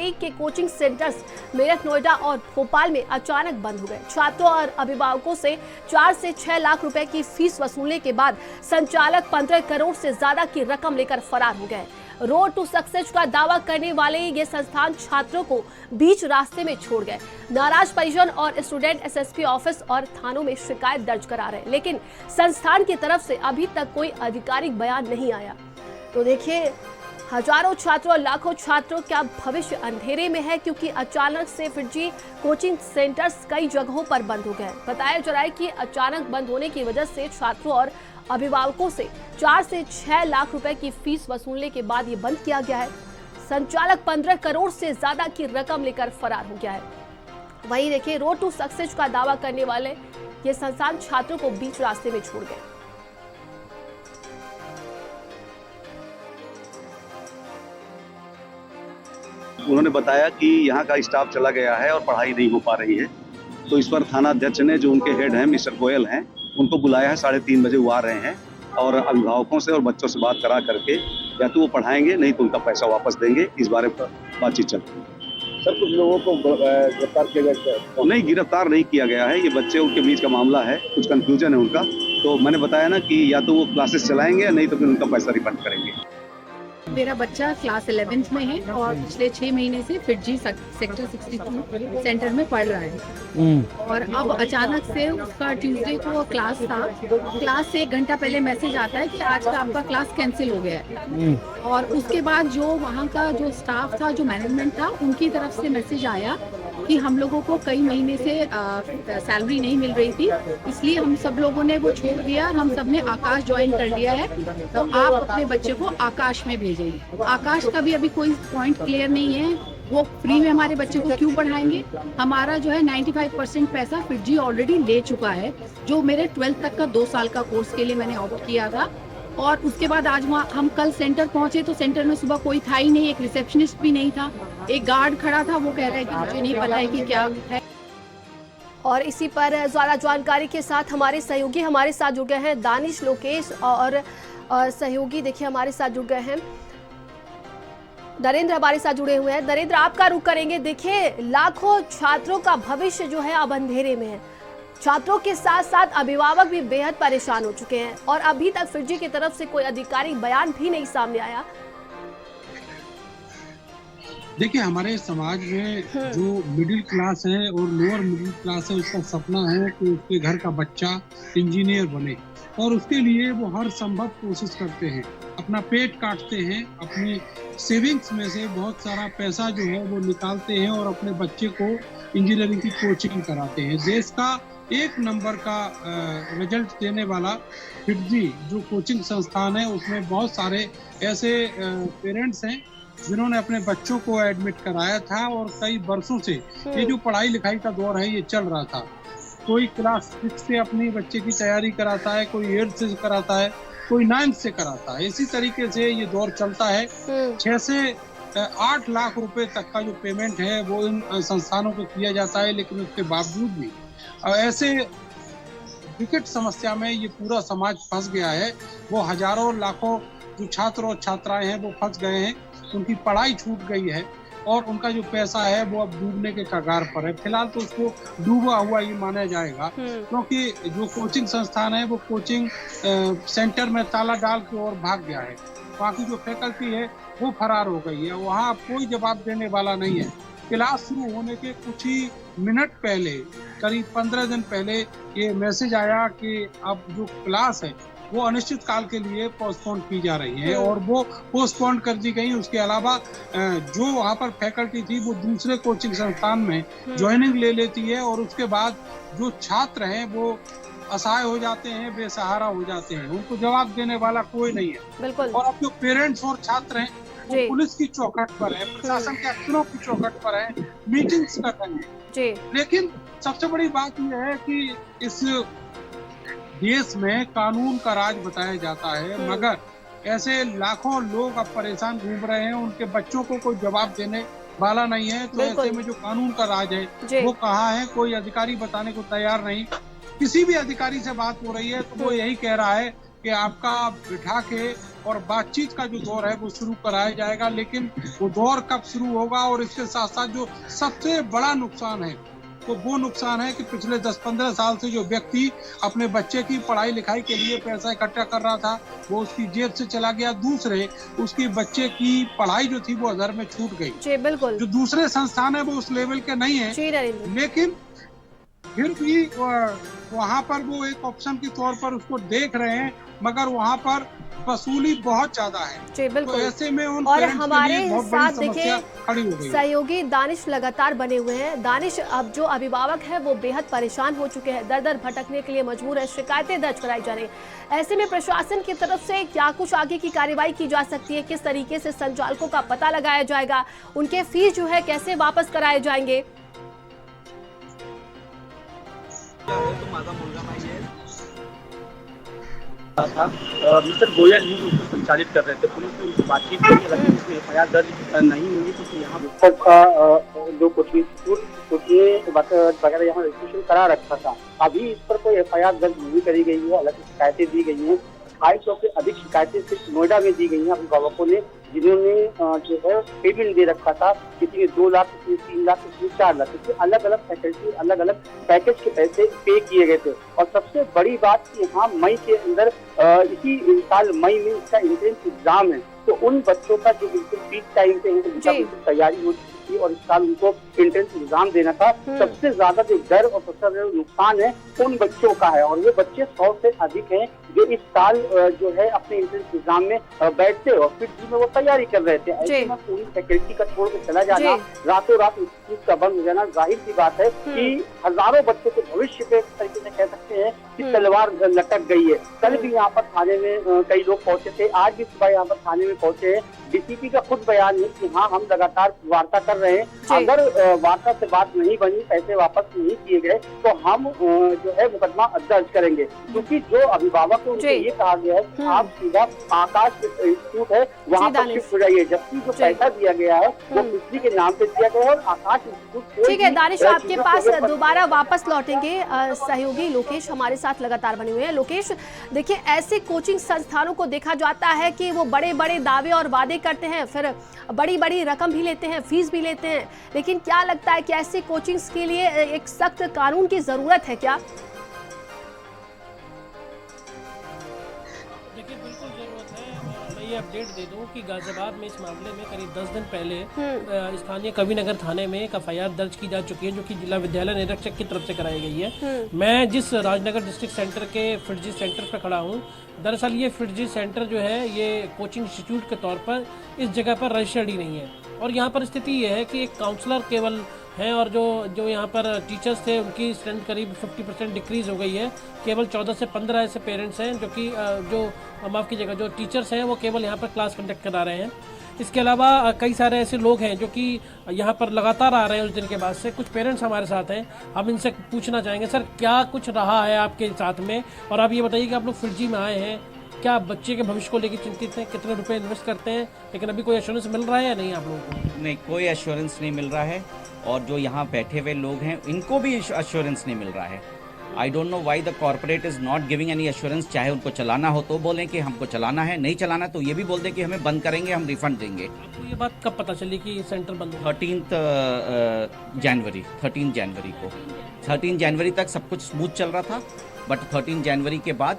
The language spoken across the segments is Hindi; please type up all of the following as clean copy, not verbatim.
जेईई के कोचिंग सेंटर्स मेरठ, नोएडा और भोपाल में अचानक बंद हो गए। छात्रों और अभिभावकों से 4 से 6 लाख रुपए की फीस वसूलने के बाद संचालक 15 करोड़ से ज्यादा की रकम लेकर फरार हो गए। रोड टू सक्सेस का दावा करने वाले ये संस्थान छात्रों को बीच रास्ते में छोड़ गए। नाराज परिजन और स्टूडेंट एसएसपी ऑफिस और थानों में शिकायत दर्ज करा रहे, लेकिन संस्थान की तरफ से अभी तक कोई आधिकारिक बयान नहीं आया। तो देखिए, हजारों छात्रों और लाखों छात्रों का भविष्य अंधेरे में है, क्योंकि अचानक से फिरजी कोचिंग सेंटर्स कई जगहों पर बंद हो गए। बताया जा रहा है कि अचानक बंद होने की वजह से छात्रों और अभिभावकों से 4 से 6 लाख रुपए की फीस वसूलने के बाद ये बंद किया गया है। संचालक 15 करोड़ से ज्यादा की रकम लेकर फरार हो गया है। वहीं देखिए, रोड टू सक्सेस का दावा करने वाले ये संस्थान छात्रों को बीच रास्ते में छोड़ गए। उन्होंने बताया कि यहाँ का स्टाफ चला गया है और पढ़ाई नहीं हो पा रही है, तो इस पर थाना अध्यक्ष ने, जो उनके हेड हैं मिस्टर गोयल हैं, उनको बुलाया है। 3:30 बजे वो आ रहे हैं और अभिभावकों से और बच्चों से बात करा करके या तो वो पढ़ाएंगे, नहीं तो उनका पैसा वापस देंगे। इस बारे में बातचीत चल रही है। सर, कुछ लोगों को गिरफ्तार किया गया? नहीं, गिरफ्तार नहीं किया गया है। ये बच्चे उनके बीच का मामला है, कुछ कंफ्यूजन है उनका। तो मैंने बताया ना कि या तो वो क्लासेस चलाएंगे, नहीं तो फिर उनका पैसा रिफंड करेंगे। मेरा बच्चा क्लास 11th में है और पिछले 6 महीने से फिरजी सेक्टर 62 सेंटर में पढ़ रहा है। और अब अचानक से उसका ट्यूसडे को क्लास था। क्लास से 1 घंटा पहले मैसेज आता है कि आज का आपका क्लास कैंसिल हो गया है। और उसके बाद जो वहाँ का जो स्टाफ था, जो मैनेजमेंट था, उनकी तरफ से मैसेज आया कि हम लोगों को कई महीने से सैलरी नहीं मिल रही थी, इसलिए हम सब लोगों ने वो छोड़ दिया। हम सब ने आकाश ज्वाइन कर लिया है, तो आप अपने बच्चे को आकाश में भेजेंगे। आकाश का भी अभी कोई पॉइंट क्लियर नहीं है, वो फ्री में हमारे बच्चे को क्यों पढ़ाएंगे। हमारा जो है 95% पैसा फिरजी ऑलरेडी ले चुका है, जो मेरे 12th तक का 2 साल का कोर्स के लिए मैंने ऑप्ट किया था। और उसके बाद आज वहाँ हम कल सेंटर पहुंचे तो सेंटर में सुबह कोई था ही नहीं, एक रिसेप्शनिस्ट भी नहीं था, एक गार्ड खड़ा था, वो कह रहा है कि मुझे नहीं पता है कि क्या है। और इसी पर ज्यादा जानकारी के साथ हमारे सहयोगी हमारे साथ जुड़ गए हैं, दानिश, लोकेश और सहयोगी देखिए हमारे साथ जुड़ गए हैं, नरेंद्र हमारे साथ जुड़े हुए हैं। नरेंद्र, आपका रुख करेंगे। देखिए, लाखों छात्रों का भविष्य जो है अब अंधेरे में है। छात्रों के साथ साथ अभिभावक भी बेहद परेशान हो चुके हैं और अभी तक फिरजी की तरफ से कोई आधिकारिक बयान भी नहीं सामने आया। देखिए, हमारे समाज में जो मिडिल क्लास है और लोअर मिडिल क्लास है, उसका सपना है कि उसके घर का बच्चा इंजीनियर बने, और उसके लिए वो हर संभव कोशिश करते हैं, अपना पेट काटते हैं, अपनी सेविंग्स में से बहुत सारा पैसा जो है वो निकालते हैं और अपने बच्चे को इंजीनियरिंग की कोचिंग कराते हैं। देश का 1 नंबर का रिजल्ट देने वाला फिरजी जो कोचिंग संस्थान है, उसमें बहुत सारे ऐसे पेरेंट्स हैं जिन्होंने अपने बच्चों को एडमिट कराया था और कई वर्षों से ये जो पढ़ाई लिखाई का दौर है ये चल रहा था। कोई क्लास 6 से अपनी बच्चे की तैयारी कराता है, कोई 8th से कराता है, कोई 9th से कराता है। इसी तरीके से ये दौर चलता है। 6 से 8 लाख रुपए तक का जो पेमेंट है वो इन संस्थानों को किया जाता है, लेकिन उसके बावजूद भी ऐसे विकट समस्या में ये पूरा समाज फंस गया है। वो हजारों लाखों जो छात्र और छात्राएं हैं वो फंस गए हैं, उनकी पढ़ाई छूट गई है और उनका जो पैसा है वो अब डूबने के कगार पर है। फिलहाल तो उसको डूबा हुआ ही माना जाएगा, क्योंकि जो कोचिंग संस्थान है वो कोचिंग सेंटर में ताला डाल के और भाग गया है। वहाँ की जो फैकल्टी है वो फरार हो गई है, वहाँ कोई जवाब देने वाला नहीं है। क्लास शुरू होने के कुछ ही मिनट पहले, करीब 15 दिन पहले ये मैसेज आया कि अब जो क्लास है वो अनिश्चित काल के लिए पोस्टपोन की जा रही है और वो पोस्टपोन कर दी गई। उसके अलावा जो वहाँ पर फैकल्टी थी वो दूसरे कोचिंग संस्थान में ज्वाइनिंग ले लेती है और उसके बाद जो छात्र हैं वो असहाय हो जाते हैं, बेसहारा हो जाते हैं, उनको जवाब देने वाला कोई नहीं है। बिल्कुल। और अब जो पेरेंट्स और छात्र हैं वो पुलिस की चौखट पर है, प्रशासन के अफसरों की चौखट पर है, मीटिंग्स कर रहे हैं। लेकिन सबसे बड़ी बात यह है कि इस देश में कानून का राज बताया जाता है, मगर ऐसे लाखों लोग अब परेशान घूम रहे हैं, उनके बच्चों को कोई जवाब देने वाला नहीं है। तो ऐसे में जो कानून का राज है वो कहाँ है, कोई अधिकारी बताने को तैयार नहीं। किसी भी अधिकारी से बात हो रही है तो वो यही कह रहा है कि आपका बिठा के और बातचीत का जो दौर है वो शुरू कराया जाएगा। लेकिन वो दौर कब शुरू होगा, और इसके साथ साथ जो सबसे बड़ा नुकसान है तो वो नुकसान है कि पिछले 10-15 साल से जो व्यक्ति अपने बच्चे की पढ़ाई लिखाई के लिए पैसा इकट्ठा कर रहा था वो उसकी जेब से चला गया। दूसरे, उसकी बच्चे की पढ़ाई जो थी वो अधर में छूट गई। जी बिल्कुल। जो दूसरे संस्थान है वो उस लेवल के नहीं है, जी नरेंद्र। लेकिन फिर भी वहाँ पर वो एक ऑप्शन के तौर पर उसको देख रहे हैं, मगर वहाँ पर वसूली बहुत ज्यादा है। जी बिल्कुल। तो ऐसे में उन और पेरेंट्स के हमारे लिए बहुत साथ बड़ी समस्या खड़ी हो गई। सहयोगी दानिश लगातार बने हुए हैं। दानिश, अब जो अभिभावक है वो बेहद परेशान हो चुके हैं, दर दर भटकने के लिए मजबूर है, शिकायतें दर्ज कराई जा रही हैं। ऐसे में प्रशासन की तरफ से क्या कुछ आगे की कार्रवाई की जा सकती है? किस तरीके से संचालकों का पता लगाया जाएगा? उनके फीस जो है कैसे वापस कराए जाएंगे? मिस्टर गोयल ही उसको संचालित कर रहे थे। पुलिस ने उनसे बातचीत की, हालांकि उसमें एफआईआर दर्ज नहीं हुई, क्योंकि यहाँ का जो कोचिंग इंस्टीट्यूट ये वगैरह यहाँ रजिस्ट्रेशन करा रखा था। अभी इस पर कोई एफआईआर दर्ज नहीं करी गई है, हालांकि शिकायतें दी गई हैं। 250 से अधिक शिकायतें सिर्फ नोएडा में दी गई हैं अभिभावकों ने, जिन्होंने जो है पेमेंट दे रखा था। किसी ने 2 लाख, किसी ने 3 लाख, किसी ने 4 लाख, किसी अलग अलग फैकल्टी, अलग अलग पैकेज के पैसे पे किए गए थे। और सबसे बड़ी बात कि यहाँ मई के अंदर इसी साल मई में इसका एंट्रेंस एग्जाम है, तो उन बच्चों का जो बिल्कुल पीक टाइम पे है, उनका बिल्कुल तैयारी हो चुकी थी और इस साल उनको एंट्रेंस एग्जाम देना था। सबसे ज्यादा जो डर और सबसे ज्यादा नुकसान है उन बच्चों का है, और वो बच्चे 100 से अधिक हैं जो इस साल जो है अपने एंट्रेंस एग्जाम में बैठते और फिर में वो तैयारी कर रहे थे। ऐसे में पूरी फैकल्टी का छोड़ के चला जाना, रातों रात इंस्टीट्यूट का बंद हो जाना, जाहिर सी बात है कि हजारों बच्चों के भविष्य पे तरीके से कह सकते हैं कि तलवार लटक गई है। कल भी यहाँ पर थाने में कई लोग पहुंचे थे, आज भी सुबह यहाँ पर थाने में पहुंचे हैं। डीसीपी का खुद बयान है कि हाँ, हम लगातार वार्ता कर रहे हैं, अगर वार्ता से बात नहीं बनी, पैसे वापस नहीं किए गए तो हम जो है मुकदमा दर्ज करेंगे। क्योंकि जो अभिभावक को उनसे ये कहा गया है कि आप सीधा आकाश इंस्टीट्यूट है वहाँ पर शिफ्ट हो जाइए, जबकि जो पैसा दिया गया है वो बिजली के नाम पे दिया गया है और आकाश इंस्टीट्यूट। ठीक है दानिश, आपके पास दोबारा वापस लौटेंगे। सहयोगी लोकेश हमारे साथ लगातार बने हुए हैं। लोकेश, देखिए ऐसे कोचिंग संस्थानों को देखा जाता है कि वो बड़े बड़े दावे और वादे करते हैं, फिर बड़ी बड़ी रकम भी लेते हैं, फीस भी लेते हैं, लेकिन क्या लगता है कि ऐसे कोचिंग्स के लिए एक सख्त कानून की जरूरत है क्या? देखिए बिल्कुल जरूरत है। मैं ये अपडेट दे दूं कि गाजियाबाद में इस मामले में करीब 10 दिन पहले स्थानीय कविनगर थाने में एक एफआईआर दर्ज की जा चुकी है, जो कि जिला विद्यालय निरीक्षक की तरफ से कराई गई है। मैं जिस राजनगर डिस्ट्रिक्ट सेंटर के फिटजी सेंटर पर खड़ा हूँ, दरअसल ये फिटजी सेंटर जो है ये कोचिंग इंस्टीट्यूट के तौर पर इस जगह पर रजिस्टर्ड ही नहीं है। और यहाँ पर स्थिति ये है कि एक काउंसलर केवल हैं और जो यहाँ पर टीचर्स थे उनकी स्ट्रेंथ करीब 50% डिक्रीज़ हो गई है। केवल 14 से 15 ऐसे पेरेंट्स हैं जो कि जो माफ़ कीजिएगा जो टीचर्स हैं वो केवल यहाँ पर क्लास कंडक्ट करा रहे हैं। इसके अलावा कई सारे ऐसे लोग हैं जो कि यहाँ पर लगातार आ रहे हैं उस दिन के बाद से। कुछ पेरेंट्स हमारे साथ हैं, हम इनसे पूछना चाहेंगे सर क्या कुछ रहा है आपके साथ में, और आप ये बताइए कि आप लोग फिटजी में आए हैं, क्या बच्चे के भविष्य को लेकर चिंतित हैं, कितने रुपए इन्वेस्ट करते हैं, लेकिन अभी कोई एश्योरेंस मिल रहा है या नहीं आप लोगों को? नहीं, कोई एश्योरेंस नहीं मिल रहा है, और जो यहाँ बैठे हुए लोग हैं इनको भी एश्योरेंस नहीं मिल रहा है। I don't know why the corporate is not giving any assurance. चाहे उनको चलाना हो तो बोलें कि हमको चलाना है, नहीं चलाना तो ये भी बोल दें कि हमें बंद करेंगे, हम रिफंड देंगे। आपको ये बात कब पता चली कि सेंटर बंद हो? 13 जनवरी को 13 जनवरी तक सब कुछ स्मूथ चल रहा था, बट 13 जनवरी के बाद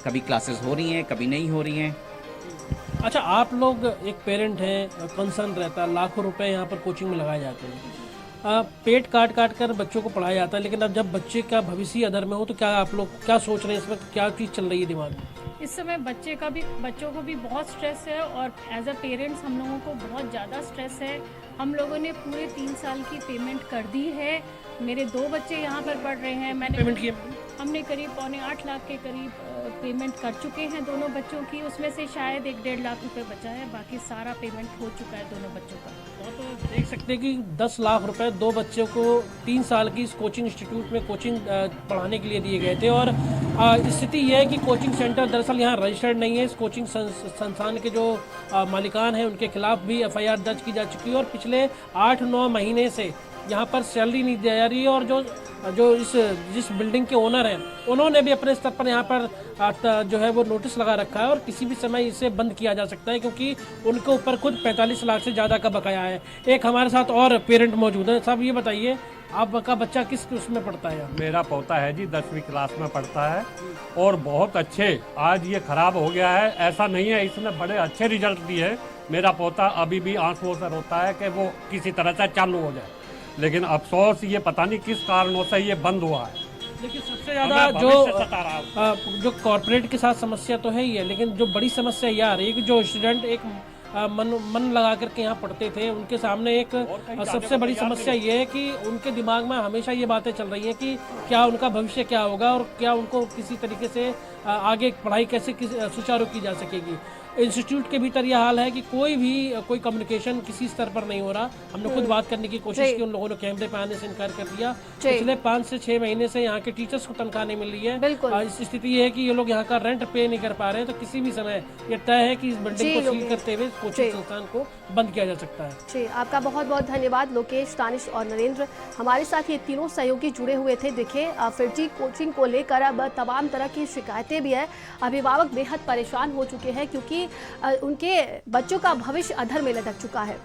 कभी क्लासेस हो रही हैं, कभी नहीं हो रही हैं। अच्छा, आप लोग एक पेरेंट हैं, कंसर्न रहता है, लाखों रुपए यहाँ पर कोचिंग में लगाए जाते हैं, पेट काट कर बच्चों को पढ़ाया जाता है, लेकिन अब जब बच्चे का भविष्य अधर में हो तो क्या आप लोग क्या सोच रहे हैं, इस वक्त क्या चीज़ चल रही है दिमाग में? इस समय बच्चों को भी बहुत स्ट्रेस है और एज अ पेरेंट्स हम लोगों को बहुत ज़्यादा स्ट्रेस है। हम लोगों ने पूरे 3 साल की पेमेंट कर दी है। मेरे 2 बच्चे यहाँ पर पढ़ रहे हैं। मैंने पेमेंट किया? हमने करीब 8.25 लाख के करीब पेमेंट कर चुके हैं दोनों बच्चों की। उसमें से शायद 1.5 लाख रुपए बचा है, बाकी सारा पेमेंट हो चुका है दोनों बच्चों का। तो देख सकते हैं कि 10 लाख रुपए 2 बच्चों को 3 साल की इस कोचिंग इंस्टीट्यूट में कोचिंग पढ़ाने के लिए दिए गए थे। और स्थिति यह है कि कोचिंग सेंटर दरअसल यहाँ रजिस्टर्ड नहीं है। इस कोचिंग संस्थान के जो मालिकान हैं उनके खिलाफ भी एफआईआर दर्ज की जा चुकी है और पिछले 8-9 महीने से यहाँ पर सैलरी नहीं दी जा रही है। और जो जिस बिल्डिंग के ओनर हैं उन्होंने भी अपने स्तर पर यहाँ पर जो है वो नोटिस लगा रखा है और किसी भी समय इसे बंद किया जा सकता है, क्योंकि उनके ऊपर खुद 45 लाख से ज़्यादा का बकाया है। एक हमारे साथ और पेरेंट मौजूद हैं। साहब ये बताइए, आपका बच्चा किस उसमें पढ़ता है? मेरा पोता है जी 10वीं क्लास में पढ़ता है और बहुत अच्छे, आज ये खराब हो गया है ऐसा नहीं है, इसने बड़े अच्छे रिजल्ट दिए हैं। मेरा पोता अभी भी आंसुओं से रोता है कि वो किसी तरह से चालू हो जाए, लेकिन अफसोस ये पता नहीं किस कारणों से ये बंद हुआ है। लेकिन सबसे ज़्यादा जो कॉर्पोरेट के साथ समस्या तो है ही है, लेकिन जो बड़ी समस्या ये आ रही है कि जो स्टूडेंट एक मन लगा करके यहाँ पढ़ते थे उनके सामने एक सबसे बड़ी समस्या ये है कि उनके दिमाग में हमेशा ये बातें चल रही हैं कि क्या उनका भविष्य क्या होगा और क्या उनको किसी तरीके से आगे पढ़ाई कैसे सुचारू की जा सकेगी। इंस्टीट्यूट के भीतर यह हाल है कि कोई कम्युनिकेशन किसी स्तर पर नहीं हो रहा। हमने खुद बात करने की कोशिश की, उन लोगों ने कैमरे पे आने से इनकार कर दिया। पिछले 5 से 6 महीने से यहाँ के टीचर्स को तनख्वाह नहीं मिल रही है। इस स्थिति ये है कि ये लोग यहाँ का रेंट पे नहीं कर पा रहे हैं, तो किसी भी समय ये तय है कि इस बिल्डिंग को सील करते हुए कोचिंग संस्थान को बंद किया जा सकता है। जी, आपका बहुत बहुत धन्यवाद लोकेश, दानिश और नरेंद्र। हमारे साथ ये तीनों सहयोगी जुड़े हुए थे। देखिए, फिरजी कोचिंग को लेकर अब तमाम तरह की शिकायतें भी है। अभिभावक बेहद परेशान हो चुके हैं क्योंकि उनके बच्चों का भविष्य अधर में लटक चुका है।